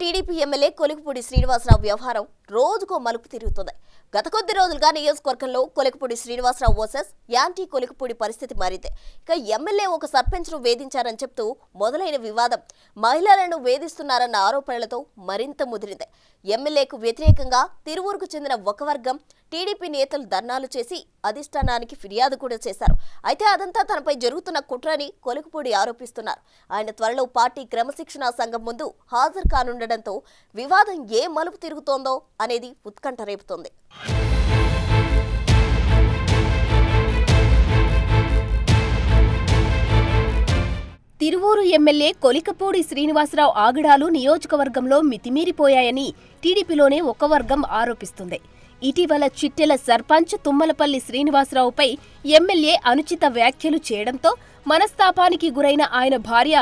TDP MLA Kolikapudi Srinivasarao వ్యవహారం రోజుకో మలుపు తిరుగుతుంది. గత కొద్ది రోజులుగా నియోజకవర్గంలో కొలికపూడి శ్రీనివాసరావు వర్సెస్ యాంటీ కొలికపూడి పరిస్థితి మారింది. ఇక ఎమ్మెల్యే ఒక సర్పంచ్ను వేధించారని చెప్తూ మొదలైన వివాదం మహిళలను వేధిస్తున్నారన్న ఆరోపణలతో మరింత ముదిరింది. ఎమ్మెల్యేకు వ్యతిరేకంగా తిరువూరుకు చెందిన ఒక వర్గం టీడీపీ నేతలు ధర్నాలు చేసి అధిష్టానానికి ఫిర్యాదు కూడా చేశారు. అయితే అదంతా తనపై జరుగుతున్న కుట్రని కొలికపూడి ఆరోపిస్తున్నారు. ఆయన త్వరలో పార్టీ క్రమశిక్షణా సంఘం ముందు హాజరు కానుండడంతో వివాదం ఏ మలుపు తిరుగుతోందో అనేది ఉత్కంఠ రేపుతోంది. తిరువూరు ఎమ్మెల్యే కొలికపూడి శ్రీనివాసరావు ఆగడాలు నియోజకవర్గంలో మితిమీరిపోయాయని టీడీపీలోనే ఒక వర్గం ఆరోపిస్తుంది. ఇటీవల చిట్టెల సర్పంచ్ తుమ్మలపల్లి శ్రీనివాసరావుపై ఎమ్మెల్యే అనుచిత వ్యాఖ్యలు చేయడంతో మనస్తాపానికి గురైన ఆయన భార్య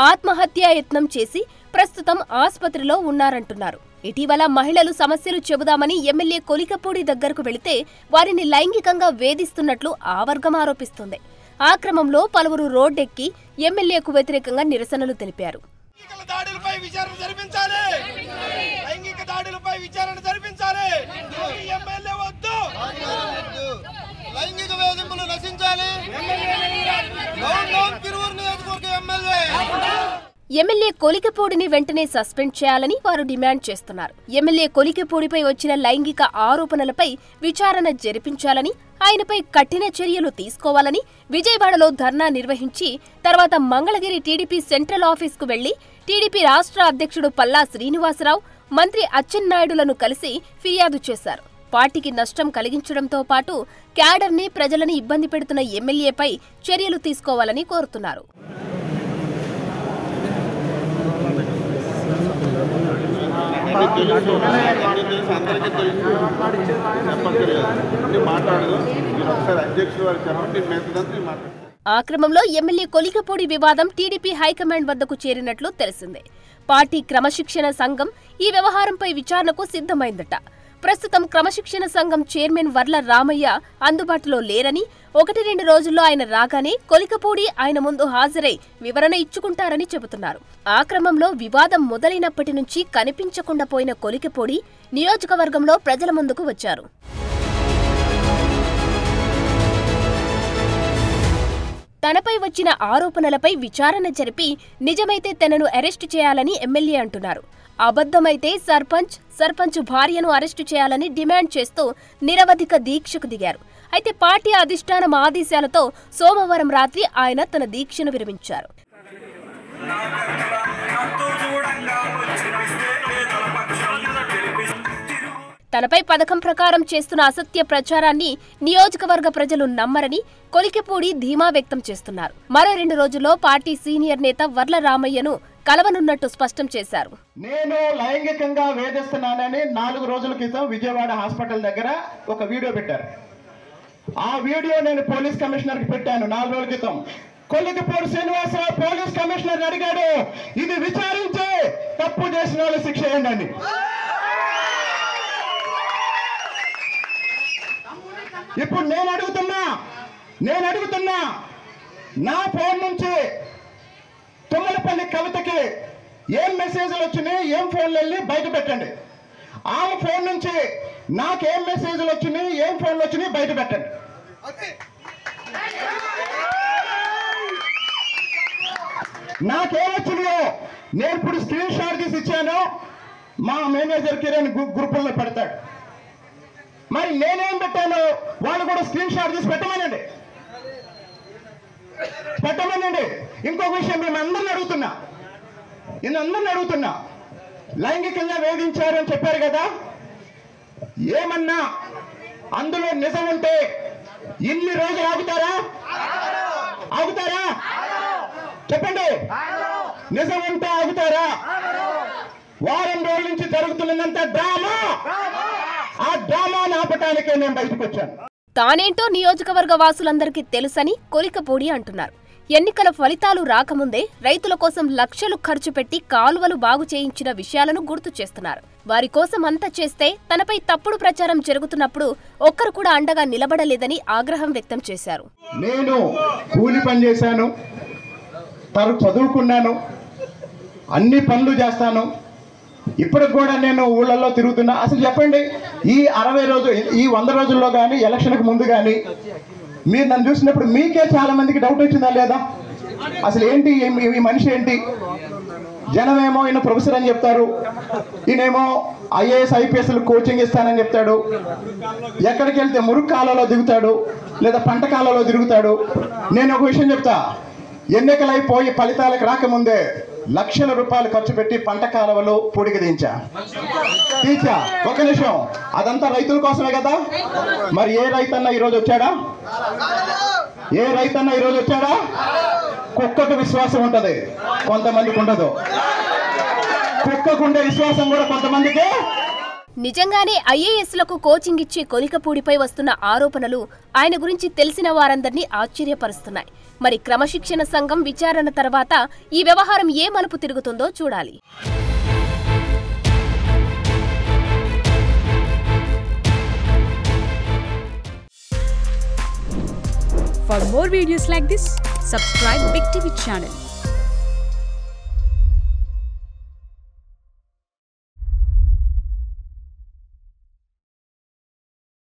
ఆత్మహత్యాయత్నం చేసి ప్రస్తుతం ఆసుపత్రిలో ఉన్నారంటున్నారు. ఇటీవల మహిళలు సమస్యలు చెబుదామని ఎమ్మెల్యే కొలికపూడి దగ్గరకు వెళితే వారిని లైంగికంగా వేధిస్తున్నట్లు ఆ వర్గం ఆరోపిస్తుంది. ఆ క్రమంలో పలువురు రోడ్డెక్కి ఎమ్మెల్యేకు వ్యతిరేకంగా నిరసనలు తెలిపారు. ఎమ్మెల్యే కొలికపూడిని వెంటనే సస్పెండ్ చేయాలని వారు డిమాండ్ చేస్తున్నారు. ఎమ్మెల్యే కొలికపూడిపై వచ్చిన లైంగిక ఆరోపణలపై విచారణ జరిపించాలని, ఆయనపై కఠిన చర్యలు తీసుకోవాలని విజయవాడలో ధర్నా నిర్వహించి తర్వాత మంగళగిరి టీడీపీ సెంట్రల్ ఆఫీస్కు వెళ్లి టీడీపీ రాష్ట్ర అధ్యక్షుడు పల్లా శ్రీనివాసరావు, మంత్రి అచ్చెన్నాయుడులను కలిసి ఫిర్యాదు చేశారు. పార్టీకి నష్టం కలిగించడంతో పాటు క్యాడర్ని, ప్రజలని ఇబ్బంది పెడుతున్న ఎమ్మెల్యేపై చర్యలు తీసుకోవాలని కోరుతున్నారు. ఆ క్రమంలో ఎమ్మెల్యే కొలికపూడి వివాదం టీడీపీ హైకమాండ్ వద్దకు చేరినట్లు తెలిసిందే. పార్టీ క్రమశిక్షణ సంఘం ఈ వ్యవహారంపై విచారణకు సిద్ధమైందట. ప్రస్తుతం క్రమశిక్షణ సంఘం చైర్మన్ వర్ల రామయ్య అందుబాటులో లేరని, 1-2 రోజుల్లో ఆయన రాగానే కొలికపూడి ఆయన ముందు హాజరై వివరణ ఇచ్చుకుంటారని చెబుతున్నారు. ఆ క్రమంలో వివాదం మొదలైనప్పటి నుంచి కనిపించకుండా పోయిన కొలికపూడి నియోజకవర్గంలో ప్రజల ముందుకు వచ్చారు. తనపై వచ్చిన ఆరోపణలపై విచారణ జరిపి నిజమైతే తనను అరెస్టు చేయాలని ఎమ్మెల్యే అంటున్నారు. అబద్ధమైతే సర్పంచ్ భార్యను అరెస్టు చేయాలని డిమాండ్ చేస్తూ నిరవధిక దీక్షకు దిగారు. అయితే పార్టీ అధిష్టానం ఆదేశాలతో సోమవారం రాత్రి ఆయన తన దీక్షను విరమించారు. తనపై పథకం ప్రకారం చేస్తున్న అసత్య ప్రచారాన్ని నియోజకవర్గ ప్రజలు నమ్మరని కొలికపూడి ధీమా వ్యక్తం చేస్తున్నారు. మరో 2 రోజుల్లో పార్టీ సీనియర్ నేత వర్ల రామయ్యను కలవనున్నట్టు స్పష్టం చేశారు. నేను లైంగికంగా వేధిస్తున్నానని 4 రోజుల క్రితం విజయవాడ హాస్పిటల్ దగ్గర ఒక వీడియో పెట్టారు. ఆ వీడియో నేను పోలీస్ కమిషనర్ కి పెట్టాను 4 రోజుల క్రితం. కొలికపూడి శ్రీనివాసరావు పోలీస్ కమిషనర్ అడిగాడు, ఇది విచారించి తప్పు చేసిన వాళ్ళు శిక్ష ఏంటండి. ఇప్పుడు నేను అడుగుతున్నా నా ఫోన్ నుంచి తుమ్మలపల్లి కవితకి ఏం మెసేజ్లు వచ్చినాయి, ఏం ఫోన్లు వెళ్ళి బయట పెట్టండి. ఆమె ఫోన్ నుంచి నాకేం మెసేజ్లు వచ్చినాయి, ఏం ఫోన్లు వచ్చినాయి బయట పెట్టండి. నాకేమొచ్చినాయో నేను ఇప్పుడు స్క్రీన్ షాట్ తీసి ఇచ్చాను. మా మేనేజర్ కిరణ్ గ్రూపుల్లో పెడతాడు. మరి నేనేం పెట్టాను వాళ్ళు కూడా స్క్రీన్ షాట్ తీసి పెట్టమనండి. ఇంకొక విషయం మేము అందరిని అడుగుతున్నా, లైంగికంగా వేధించారని చెప్పారు కదా, ఏమన్నా అందులో నిజం ఉంటే ఇన్ని రోజులు ఆగుతారా? చెప్పండి, నిజం ఉంటే ఆగుతారా? వారం రోజుల నుంచి జరుగుతున్నంత డ్రామా, ఆ డ్రామాను ఆపటానికే నేను బయటకు వచ్చాను. తానేంటో నియోజకవర్గ వాసులందరికీ తెలుసని కొలికపూడి అంటున్నారు. ఎన్నికల ఫలితాలు రాకముందే రైతుల కోసం లక్షలు ఖర్చు పెట్టి కాలువలు బాగు చేయించిన విషయాలను గుర్తు చేస్తున్నారు. వారి కోసం అంతా చేస్తే తనపై తప్పుడు ప్రచారం జరుగుతున్నప్పుడు ఒక్కరు కూడా అండగా నిలబడలేదని ఆగ్రహం వ్యక్తం చేశారు. నేను కూలి పని చేశాను, చదువుకున్నాను, అన్ని పనులు చేస్తాను, ఇప్పటికి కూడా నేను ఊళ్ళల్లో తిరుగుతున్నా. అసలు చెప్పండి, ఈ 60 రోజులు, ఈ 100 రోజుల్లో కానీ, ఎలక్షన్కి ముందు కానీ మీరు నన్ను చూసినప్పుడు మీకే చాలా మందికి డౌట్ వచ్చిందా లేదా? అసలు ఏంటి ఈ మనిషి ఏంటి? జనమేమో ఈయన ప్రొఫెసర్ అని చెప్తారు, ఈయనేమో IAS IPSలు కోచింగ్ ఇస్తానని చెప్తాడు. ఎక్కడికి వెళ్తే మురుగు కాలంలో దిగుతాడు, లేదా పంట కాలంలో తిరుగుతాడు. నేను ఒక విషయం చెప్తా, ఎన్నికలైపోయి ఫలితాలకు రాకముందే లక్షల రూపాయలు ఖర్చు పెట్టి పంట కాలువలు పూడికి తీంచా. ఒక నిమిషం, అదంతా రైతుల కోసమే కదా. మరి ఏ రైతన్నా ఈరోజు వచ్చాడా? ఏ రైతన్నా ఈరోజు వచ్చాడా? కుక్కకు విశ్వాసం ఉంటుంది, కొంతమందికి ఉండదు. కుక్కకుండే విశ్వాసం కూడా కొంతమందికి. నిజంగానే IASలకు కోచింగ్ ఇచ్చే కొలికపూడిపై వస్తున్న ఆరోపణలు ఆయన గురించి తెలిసిన వారందరినీ ఆశ్చర్యపరుస్తున్నాయి. మరి క్రమశిక్షణ సంఘం విచారణ తర్వాత ఈ వ్యవహారం ఏ మలుపు తిరుగుతుందో చూడాలి. For more videos like this, subscribe Big TV channel.